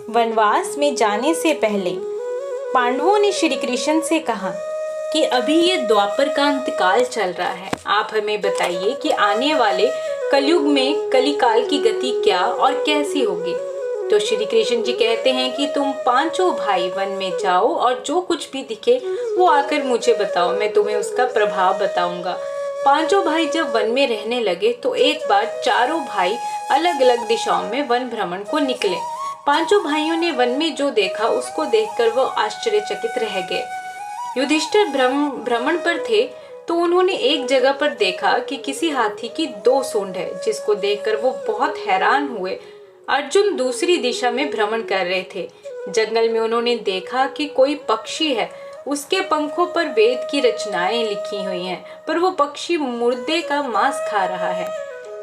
वनवास में जाने से पहले पांडवों ने श्री कृष्ण से कहा कि अभी ये द्वापर का अंतकाल चल रहा है, आप हमें बताइए कि आने वाले कलयुग में कलिकाल की गति क्या और कैसी होगी। तो श्री कृष्ण जी कहते हैं कि तुम पांचों भाई वन में जाओ और जो कुछ भी दिखे वो आकर मुझे बताओ, मैं तुम्हें उसका प्रभाव बताऊंगा। पांचों भाई जब वन में रहने लगे तो एक बार चारों भाई अलग अलग दिशाओं में वन भ्रमण को निकले। पांचों भाइयों ने वन में जो देखा उसको देखकर वो आश्चर्यचकित रह गए। युधिष्ठिर भ्रमण पर थे तो उन्होंने एक जगह पर देखा कि किसी हाथी की 2 सूंड है, जिसको देखकर वो बहुत हैरान हुए। अर्जुन दूसरी दिशा में भ्रमण कर रहे थे। जंगल में उन्होंने देखा कि कोई पक्षी है, उसके पंखों पर वेद की रचनाएं लिखी हुई हैं, पर वो पक्षी मुर्दे का मांस खा रहा है।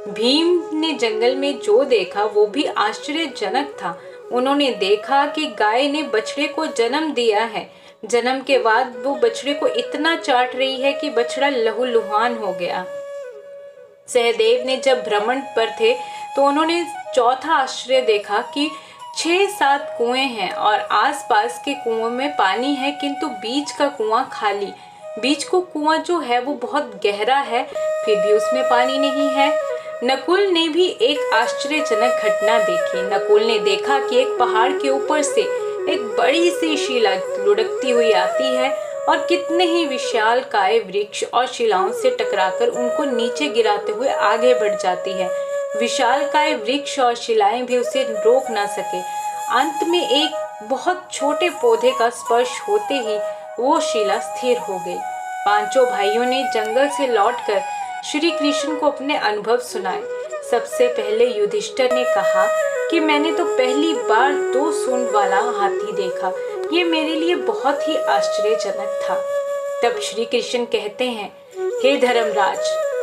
भीम ने जंगल में जो देखा वो भी आश्चर्यजनक था। उन्होंने देखा कि गाय ने बछड़े को जन्म दिया है। जन्म के बाद वो बछड़े को इतना चाट रही है कि बछड़ा लहूलुहान हो गया। सहदेव ने जब भ्रमण पर थे तो उन्होंने चौथा आश्चर्य देखा कि 6-7 कुएं हैं और आसपास के कुओं में पानी है, किंतु बीच का कुआं खाली। बीच को कुआं जो है वो बहुत गहरा है, फिर भी उसमें पानी नहीं है। नकुल ने भी एक आश्चर्यजनक घटना देखी। नकुल ने देखा कि एक पहाड़ के ऊपर से एक बड़ी सी शिला लुढ़कती हुई आती है और कितने ही विशाल काय वृक्ष और शिलाओं से टकराकर उनको नीचे गिराते हुए आगे बढ़ जाती है। विशाल काय वृक्ष और शिलाएं भी उसे रोक ना सके। अंत में एक बहुत छोटे पौधे का स्पर्श होते ही वो शिला स्थिर हो गई। पांचों भाइयों ने जंगल से लौटकर श्री कृष्ण को अपने अनुभव सुनाए। सबसे पहले युधिष्ठिर ने कहा कि मैंने तो पहली बार 2 सूंड वाला हाथी देखा, ये मेरे लिए बहुत ही आश्चर्यजनक था। तब श्री कृष्ण कहते हैं, हे धर्मराज,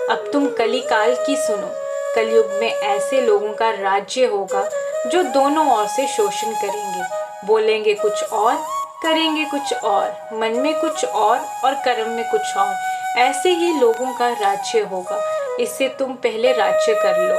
अब तुम कलिकाल की सुनो। कलयुग में ऐसे लोगों का राज्य होगा जो दोनों ओर से शोषण करेंगे, बोलेंगे कुछ और, करेंगे कुछ और, मन में कुछ और कर्म में कुछ और। ऐसे ही लोगों का राज्य होगा, इससे तुम पहले राज्य कर लो।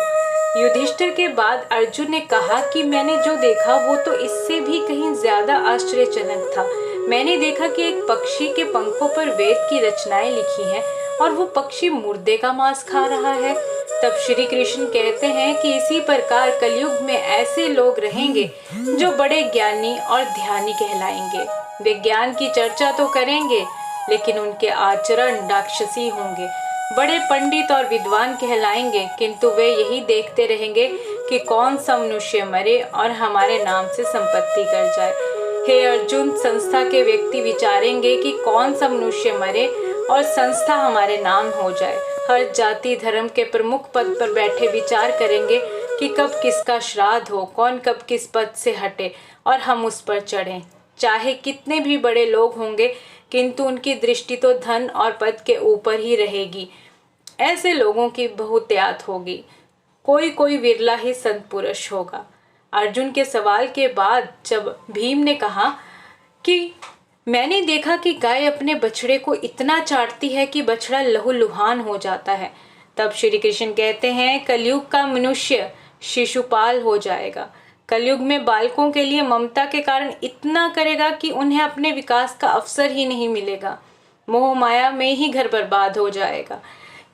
युधिष्ठिर के बाद अर्जुन ने कहा कि मैंने जो देखा वो तो इससे भी कहीं ज्यादा आश्चर्यजनक था। मैंने देखा कि एक पक्षी के पंखों पर वेद की रचनाएं लिखी हैं और वो पक्षी मुर्दे का मांस खा रहा है। तब श्री कृष्ण कहते हैं कि इसी प्रकार कलयुग में ऐसे लोग रहेंगे जो बड़े ज्ञानी और ध्यानी कहलाएंगे। वे ज्ञान की चर्चा तो करेंगे लेकिन उनके आचरण राक्षसी होंगे। बड़े पंडित और विद्वान कहलाएंगे, किंतु वे यही देखते रहेंगे कि कौन सा मनुष्य मरे और हमारे नाम से संपत्ति कर जाए। हे अर्जुन, संस्था के व्यक्ति विचारेंगे कि कौन सा मनुष्य मरे और संस्था हमारे नाम हो जाए। हर जाति धर्म के प्रमुख पद पर बैठे विचार करेंगे कि कब किसका श्राद्ध हो, कौन कब किस पद से हटे और हम उस पर चढ़ें। चाहे कितने भी बड़े लोग होंगे, किंतु उनकी दृष्टि तो धन और पद के ऊपर ही रहेगी। ऐसे लोगों की बहुतायत होगी, कोई कोई विरला ही संत पुरुष होगा। अर्जुन के सवाल के बाद जब भीम ने कहा कि मैंने देखा कि गाय अपने बछड़े को इतना चाटती है कि बछड़ा लहूलुहान हो जाता है, तब श्री कृष्ण कहते हैं, कलयुग का मनुष्य शिशुपाल हो जाएगा। कलयुग में बालकों के लिए ममता के कारण इतना करेगा कि उन्हें अपने विकास का अवसर ही नहीं मिलेगा। मोह माया में ही घर बर्बाद हो जाएगा।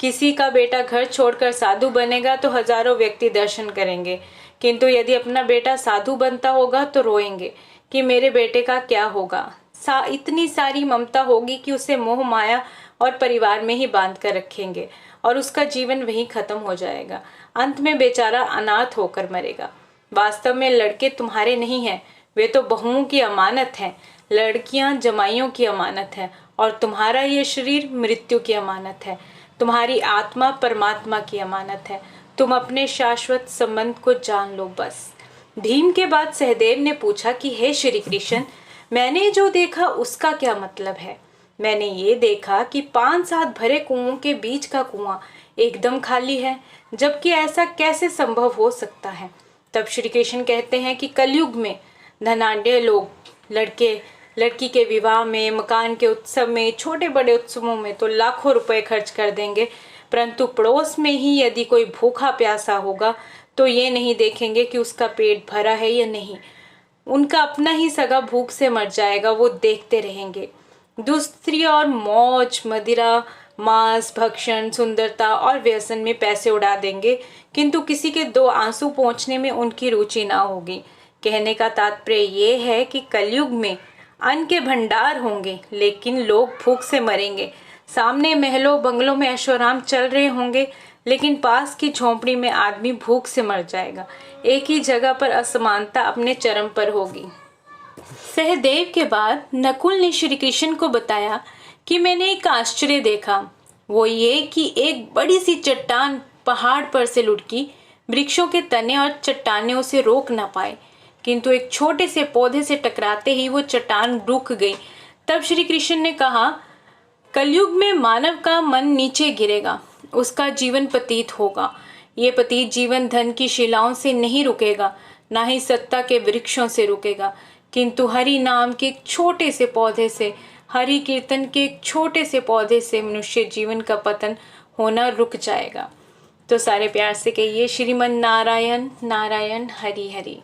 किसी का बेटा घर छोड़कर साधु बनेगा तो हजारों व्यक्ति दर्शन करेंगे, किंतु यदि अपना बेटा साधु बनता होगा तो रोएंगे कि मेरे बेटे का क्या होगा। इतनी सारी ममता होगी कि उसे मोह माया और परिवार में ही बांध कर रखेंगे और उसका जीवन वहीं खत्म हो जाएगा। अंत में बेचारा अनाथ होकर मरेगा। वास्तव में लड़के तुम्हारे नहीं हैं, वे तो बहुओं की अमानत हैं। लड़कियां जमाइयों की अमानत हैं और तुम्हारा ये शरीर मृत्यु की अमानत है। तुम्हारी आत्मा परमात्मा की अमानत है। तुम अपने शाश्वत संबंध को जान लो बस। भीम के बाद सहदेव ने पूछा कि हे श्री कृष्ण, मैंने जो देखा उसका क्या मतलब है। मैंने ये देखा कि 5-7 भरे कुओं के बीच का कुआं एकदम खाली है, जबकि ऐसा कैसे संभव हो सकता है। तब श्री कृष्ण कहते हैं कि कलयुग में धनाढ्य लोग लड़की के विवाह में, मकान के उत्सव में, छोटे बड़े उत्सवों में तो लाखों रुपए खर्च कर देंगे, परंतु पड़ोस में ही यदि कोई भूखा प्यासा होगा तो ये नहीं देखेंगे कि उसका पेट भरा है या नहीं। उनका अपना ही सगा भूख से मर जाएगा, वो देखते रहेंगे। दूसरी ओर मौज, मदिरा, मांस, भक्षण, सुंदरता और व्यसन में पैसे उड़ा देंगे, किंतु किसी के दो आंसू पोंछने में उनकी रुचि ना होगी। कहने का तात्पर्य ये है कि कलयुग में अन्न के भंडार होंगे, लेकिन लोग भूख से मरेंगे। सामने महलों बंगलों में ऐशोआराम चल रहे होंगे, लेकिन पास की झोंपड़ी में आदमी भूख से मर जाएगा। एक ही जगह पर असमानता अपने चरम पर होगी। सहदेव के बाद नकुल ने श्री कृष्ण को बताया कि मैंने एक आश्चर्य देखा। वो ये कि एक बड़ी सी चट्टान पहाड़ पर से लुढ़की, वृक्षों के तने और चट्टानें उसे रोक न पाए, किंतु एक छोटे से पौधे से टकराते ही वो चट्टान रुक गई। तब श्री कृष्ण ने कहा, कलयुग में मानव का मन नीचे गिरेगा, उसका जीवन पतित होगा। ये पतित जीवन धन की शिलाओं से नहीं रुकेगा, ना ही सत्ता के वृक्षों से रुकेगा, किंतु हरि नाम के एक छोटे से पौधे से, हरि कीर्तन के एक छोटे से पौधे से मनुष्य जीवन का पतन होना रुक जाएगा। तो सारे प्यार से कहिए, श्रीमन नारायण नारायण हरि हरि।